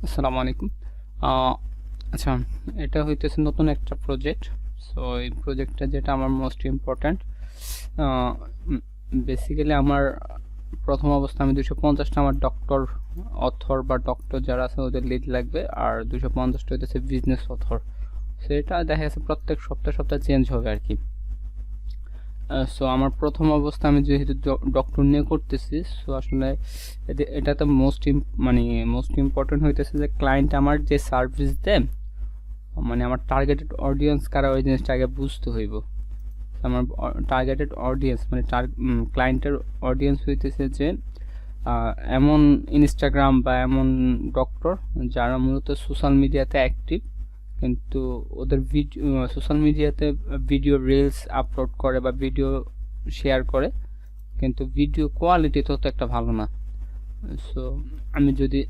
আসসালামু আলাইকুম। আচ্ছা, এটা হইতেছে নতুন একটা প্রজেক্ট। সো এই প্রজেক্টটা যেটা আমার মোস্ট ইম্পর্ট্যান্ট, বেসিক্যালি আমার প্রথম অবস্থা আমি 250টা আমার ডক্টর অথর বা ডক্টর যারা আছে ওদের লিড লাগবে, আর 250টা হইতেছে বিজনেস অথর। সেটা দেখা যাচ্ছে প্রত্যেক সপ্তাহে চেঞ্জ হবে আর কি। সো আমার প্রথম অবস্থা আমি যেহেতু ডক্টর নিয়ে করতেছি, সো আসলে এটাতে মোস্ট ইম্পর্টেন্ট হইতেছে যে ক্লায়েন্ট আমার যে সার্ভিস দেয়, মানে আমার টার্গেটেড অডিয়েন্স কারা ওই জিনিসটা আগে বুঝতে হইব। আমার টার্গেটেড অডিয়েন্স মানে ক্লায়েন্টের অডিয়েন্স হইতেছে যে এমন ইনস্টাগ্রাম বা এমন ডক্টর যারা মূলত সোশ্যাল মিডিয়াতে অ্যাক্টিভ, কিন্তু ওদের সোশ্যাল মিডিয়াতে ভিডিও রিলস আপলোড করে বা ভিডিও শেয়ার করে, কিন্তু ভিডিও কোয়ালিটি তত একটা ভালো না। সো আমি যদি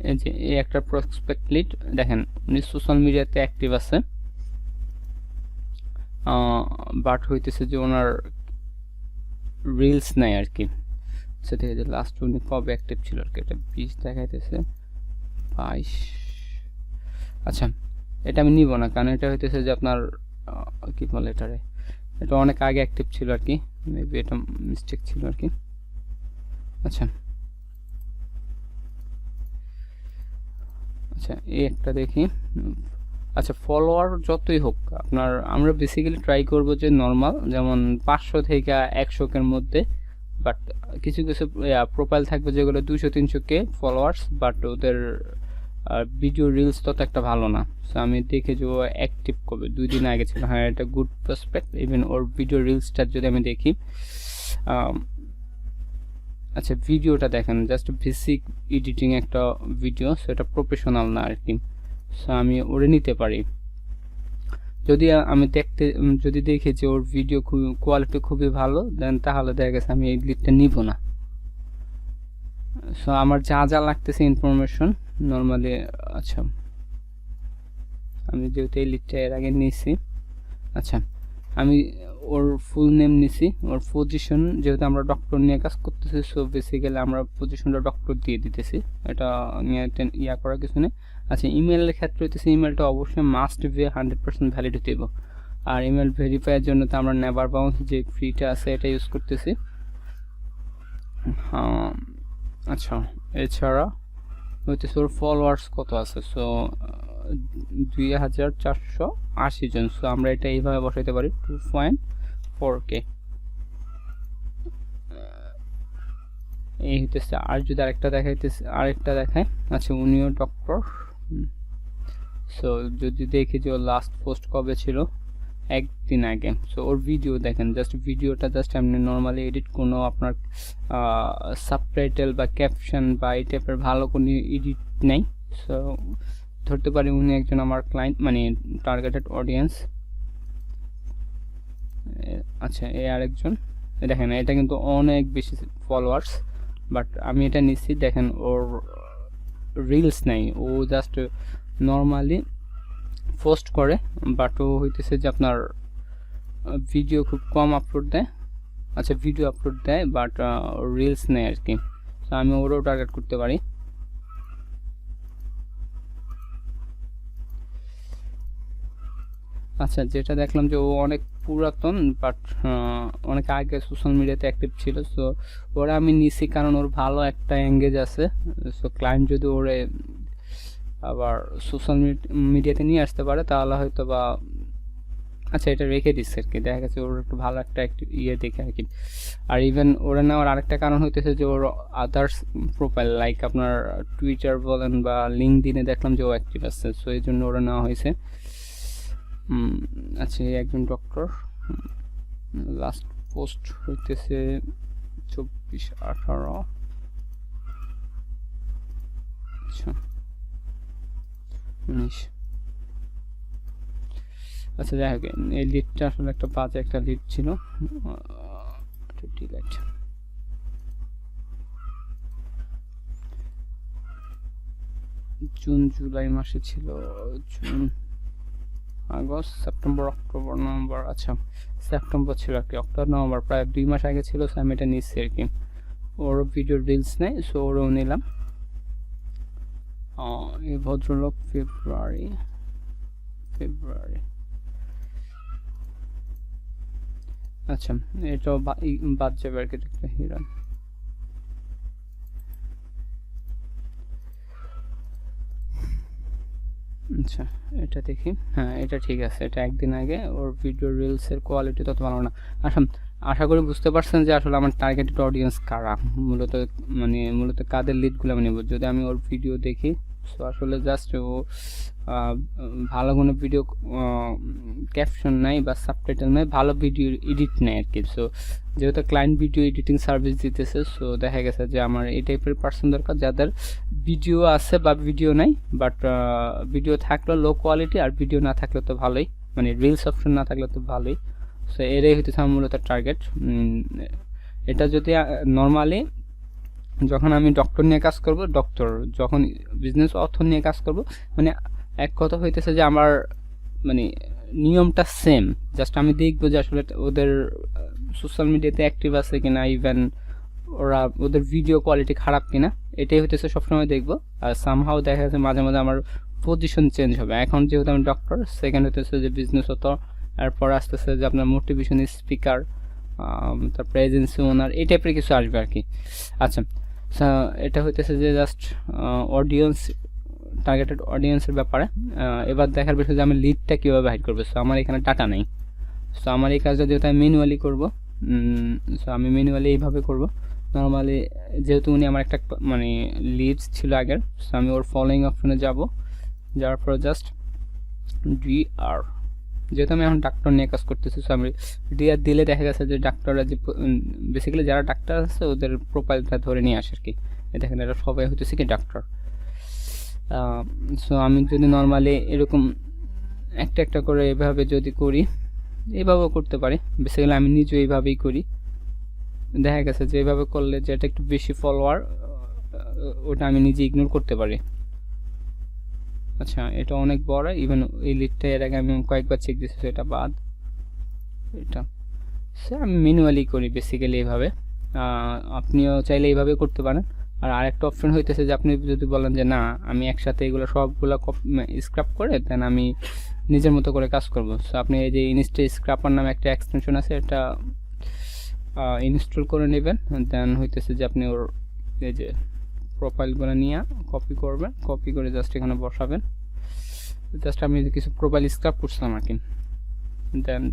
এই যে এই একটা প্রসপেক্ট লিড দেখেন, উনি সোশ্যাল মিডিয়াতে অ্যাক্টিভ আছে, বাট হইতেছে যে ওনার রিলস নাই আর কি। সেটা থেকে যে লাস্ট উনি কবে অ্যাক্টিভ ছিল আর কি, এটা 20 দেখাইতেছে 22। আচ্ছা, এটা আমি নিব না, কারণ এটা হইতেছে যে আপনার কি বলে এটারে, এটা অনেক আগে অ্যাক্টিভ ছিল আর কি, মেবি এটা মিস্টেক ছিল আর কি। আচ্ছা আচ্ছা, এই একটা দেখি। আচ্ছা, ফলোয়ার যতই হোক আপনার, আমরা বেসিক্যালি ট্রাই করব যে নর্মাল, যেমন 500 থেকে 100 এর মধ্যে, বাট কিছু কিছু প্রোফাইল থাকবে যেগুলো 200-300 ফলোয়ার্স, বাট ওদের ভিডিও রিলস তত একটা ভালো না। সো আমি দেখে যে ও অ্যাক্টিভ করবে 2 দিন আগে ছিল, হ্যাঁ এটা গুড প্রসপেক্ট। ইভেন ওর ভিডিও রিলসটা যদি আমি দেখি, আচ্ছা ভিডিওটা দেখেন, জাস্ট বেসিক এডিটিং একটা ভিডিও, সেটা প্রফেশনাল না আর কি। সো আমি ওরে নিতে পারি যদি আমি যদি দেখি যে ওর ভিডিও কোয়ালিটি খুবই ভালো, দেন তাহলে দেখা গেছে আমি এই লিডটা নিব না। সো আমার যা যা লাগতেছে ইনফরমেশন নর্মালি, আচ্ছা আমি যেহেতু এই লিডটা এর আগে নিয়েছি, আচ্ছা আমি ওর ফুল নেম নিছি, ওর পজিশন যেহেতু আমরা ডক্টর নিয়ে কাজ করতেছি, সো বেসিক্যালি আমরা পজিশনটা ডক্টর দিয়ে দিতেছি, এটা নিয়ে ইয়া করার কিছু নেই। আচ্ছা, ইমেলের ক্ষেত্রে হইতেছে ইমেলটা অবশ্যই মাস্ট বি 100% ভ্যালিড হতে হবে, আর ইমেল ভেরিফাইয়ের জন্য তো আমরা নেভার বাউন্স যে ফ্রিটা আছে এটা ইউজ করতেছি। আচ্ছা, এছাড়া হইতেছে ওর ফলোয়ার্স কত আছে, সো 2480 জন। সো আমরা এটা এইভাবে বসাইতে পারি 2.4K। এই হইতেছে। আর যদি আরেকটা দেখায়, আচ্ছা উনিও ডক্টর। সো যদি দেখি যে ওর লাস্ট পোস্ট কবে ছিল, একদিন আগে। সো ওর ভিডিও দেখেন, ভিডিওটা এমনি নর্মালি এডিট, কোনো আপনার সাবটাইটেল বা ক্যাপশন বা এই টাইপের ভালো কোনো এডিট নেই। সো ধরতে পারি উনি একজন আমার ক্লায়েন্ট, মানে টার্গেটেড অডিয়েন্স। আচ্ছা, এই আরেকজন দেখেন, এটা কিন্তু অনেক বেশি ফলোয়ার্স, বাট আমি এটা নিচ্ছি। দেখেন ওর রিলস নেই, ও জাস্ট নর্মালি পোস্ট করে, বাট ও হইতেছে যে আপনার ভিডিও খুব কম আপলোড দেয়। আচ্ছা, ভিডিও আপলোড দেয় বাট রিলস নেই আর কি। তো আমি ওরও টার্গেট করতে পারি। আচ্ছা, যেটা দেখলাম যে ও অনেক পুরাতন, বাট অনেক আগে সোশ্যাল মিডিয়াতে অ্যাক্টিভ ছিল। সো ওরা আমি নিছি কারণ ওর ভালো একটা এঙ্গেজ আছে। সো ক্লায়েন্ট যদি ওরে আবার সোশ্যাল মিডিয়াতে নিয়ে আসতে পারে তাহলে হয়তো বা, আচ্ছা এটা রেখে দিচ্ছে আর কি, দেখা গেছে ওর একটু ভালো একটা ইয়ে দেখে আর কি। আর ইভেন ওরা নেওয়ার আরেকটা কারণ হইতেছে যে ওর আদার্স প্রোফাইল, লাইক আপনার টুইটার বলেন বা লিঙ্কডইনে দেখলাম যে ও অ্যাক্টিভ আছে, সো এই জন্য ওরা নেওয়া হয়েছে। আচ্ছা, একজন ডক্টর, লাস্ট পোস্ট হইতেছে 24/18। আচ্ছা 19। আচ্ছা যাই হোক, এই লিডটা আসলে একটা বাজে একটা লিড ছিল, ডিলাইট। জুন জুলাই মাসে ছিল, June August September October November, আচ্ছা সেপ্টেম্বর ছিল আর কি, অক্টোবর নভেম্বর প্রায় 2 মাস আগে ছিল। সো আমি এটা নিচ্ছি আর কি। ওরও ভিডিও রিলস নেই, সো ওরও নিলাম। এই ভদ্রলোক ফেব্রুয়ারি আচ্ছা, এটাও বাদ যাবে আর কি, একটা হিরণ। আচ্ছা এটা দেখি, হ্যাঁ এটা ঠিক আছে, এটা একদিন আগে ওর ভিডিও রিলসের কোয়ালিটি তত ভালো না। আশা করি বুঝতে পারছেন যে আসলে আমার টার্গেটেড অডিয়েন্স কারা, মূলত কাদের লিডগুলো আমি নেব। যদি আমি ওর ভিডিও দেখি, সো আসলে জাস্ট ও ভালো কোনো ভিডিও ক্যাপশন নাই বা সাবটাইটেল নাই, ভালো ভিডিও এডিট নেই আর কি। সো যেহেতু ক্লায়েন্ট ভিডিও এডিটিং সার্ভিস দিতেছে, সো দেখা গেছে যে আমার এই টাইপের পার্সন দরকার যাদের ভিডিও আছে বা ভিডিও নাই, বাট ভিডিও থাকলেও লো কোয়ালিটি, আর ভিডিও না থাকলে তো ভালোই, মানে রিলস অপশন না থাকলে তো ভালোই। সো এরাই হইতেছে আমার মূলত টার্গেট। এটা যদি নর্মালি যখন আমি ডক্টর নিয়ে কাজ করব, যখন বিজনেস অথর নিয়ে কাজ করব, মানে এক কথা হইতেছে যে আমার মানে নিয়মটা সেম, জাস্ট আমি দেখবো যে আসলে ওদের সোশ্যাল মিডিয়াতে অ্যাক্টিভ আছে কিনা, ইভেন ওদের ভিডিও কোয়ালিটি খারাপ কিনা, এটাই হইতেছে সবসময় দেখবো। আর সামহাও দেখা যাচ্ছে মাঝে মাঝে আমার পজিশন চেঞ্জ হবে। এখন যেহেতু আমি ডক্টর, সেকেন্ড হইতেছে যে বিজনেস অথর, এরপর আসতেছে যে আপনার মোটিভেশন স্পিকার, তারপরে এজেন্সি ওনার, এই টাইপের কিছু আসবে আর কি। আচ্ছা, এটা হইতেছে যে জাস্ট অডিয়েন্স, টার্গেটেড অডিয়েন্সের ব্যাপারে। এবার দেখার বিষয় যে আমি লিডটা কীভাবে হাইড করবো। সো আমার এখানে ডাটা নেই, সো আমার এই কাজটা যেহেতু আমি ম্যানুয়ালি করবো, সো আমি ম্যানুয়ালি এইভাবে করবো। নর্মালি যেহেতু উনি আমার একটা মানে লিডস ছিল আগের, সো আমি ওর ফলোয়িং অপশনে যাব, যাওয়ার পর জাস্ট ডিআর, যেহেতু আমি এখন ডাক্তার নিয়ে কাজ করতেছি, সো আমি ডিআর দিলে দেখা গেছে যে ডাক্তাররা যে বেসিক্যালি যারা ডাক্তার আছে ওদের প্রোফাইলটা ধরে নিয়ে আসে আর কি। দেখেন এটা সবাই হইতেছে কি ডাক্তার। সো আমি যদি নর্মালি এরকম একটা একটা করে এভাবে যদি করি, এইভাবেও করতে পারি, বেসিক্যালি আমি নিজে এইভাবেই করি। দেখা গেছে যে এইভাবে করলে যেটা একটু বেশি ফলোয়ার, ওটা আমি নিজে ইগনোর করতে পারি। আচ্ছা এটা অনেক বড়, ইভেন এই লিডটা এর আগে আমি কয়েকবার চেক দিয়েছি, এটা বাদ। এটা সে আমি ম্যানুয়ালি করি বেসিক্যালি এইভাবে, আপনিও চাইলে এইভাবে করতে পারেন। আর আরেকটা অপশন হইতেছে যে আপনি যদি বলেন যে না আমি একসাথে এগুলো সবগুলো স্ক্রাপ করে দেন আমি নিজের মতো করে কাজ করব, সো আপনি এই যে ইনস্টা স্ক্রাপার নামে একটা এক্সটেনশন আছে, এটা ইনস্টল করে নেবেন। দেন হইতেছে যে আপনি ওর এই যে প্রোফাইলগুলো নিয়ে কপি করবেন, কপি করে জাস্ট এখানে বসাবেন। জাস্ট আমি কিছু প্রোফাইল স্ক্রাপ করছিলাম আর কি। দেন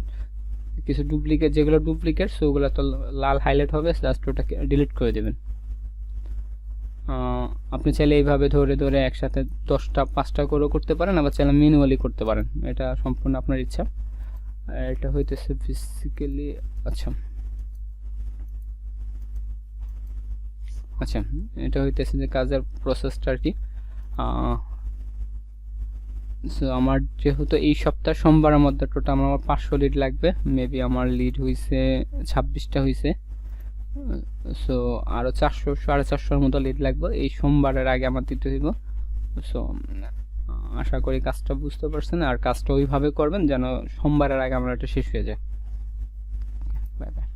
কিছু ডুপ্লিকেট, যেগুলো ডুপ্লিকেট সেগুলো তো লাল হাইলাইট হবে, জাস্ট ওটাকে ডিলিট করে দেবেন। আপনি চাইলে এইভাবে ধরে ধরে একসাথে 10টা 5টা করেও করতে পারেন, আবার চাইলে ম্যানুয়ালি করতে পারেন, এটা সম্পূর্ণ আপনার ইচ্ছা। এটা হইতেছে বেসিক্যালি আচ্ছা এটা হইতেছে যে কাজের প্রসেসটা আর কি। সো আমার যেহেতু এই সপ্তাহ সোমবারের মধ্যে টোটাল আমার 500 লিড লাগবে, মেবি আমার লিড হয়েছে 26টা হয়েছে, সো আরও 400 450 মতো লিড লাগবে এই সোমবারের আগে আমার দিতে হইব। সো আশা করি কাজটা বুঝতে পারছেন, আর কাজটা ওইভাবে করবেন যেন সোমবারের আগে আমার এটা শেষ হয়ে যায়। Bye bye.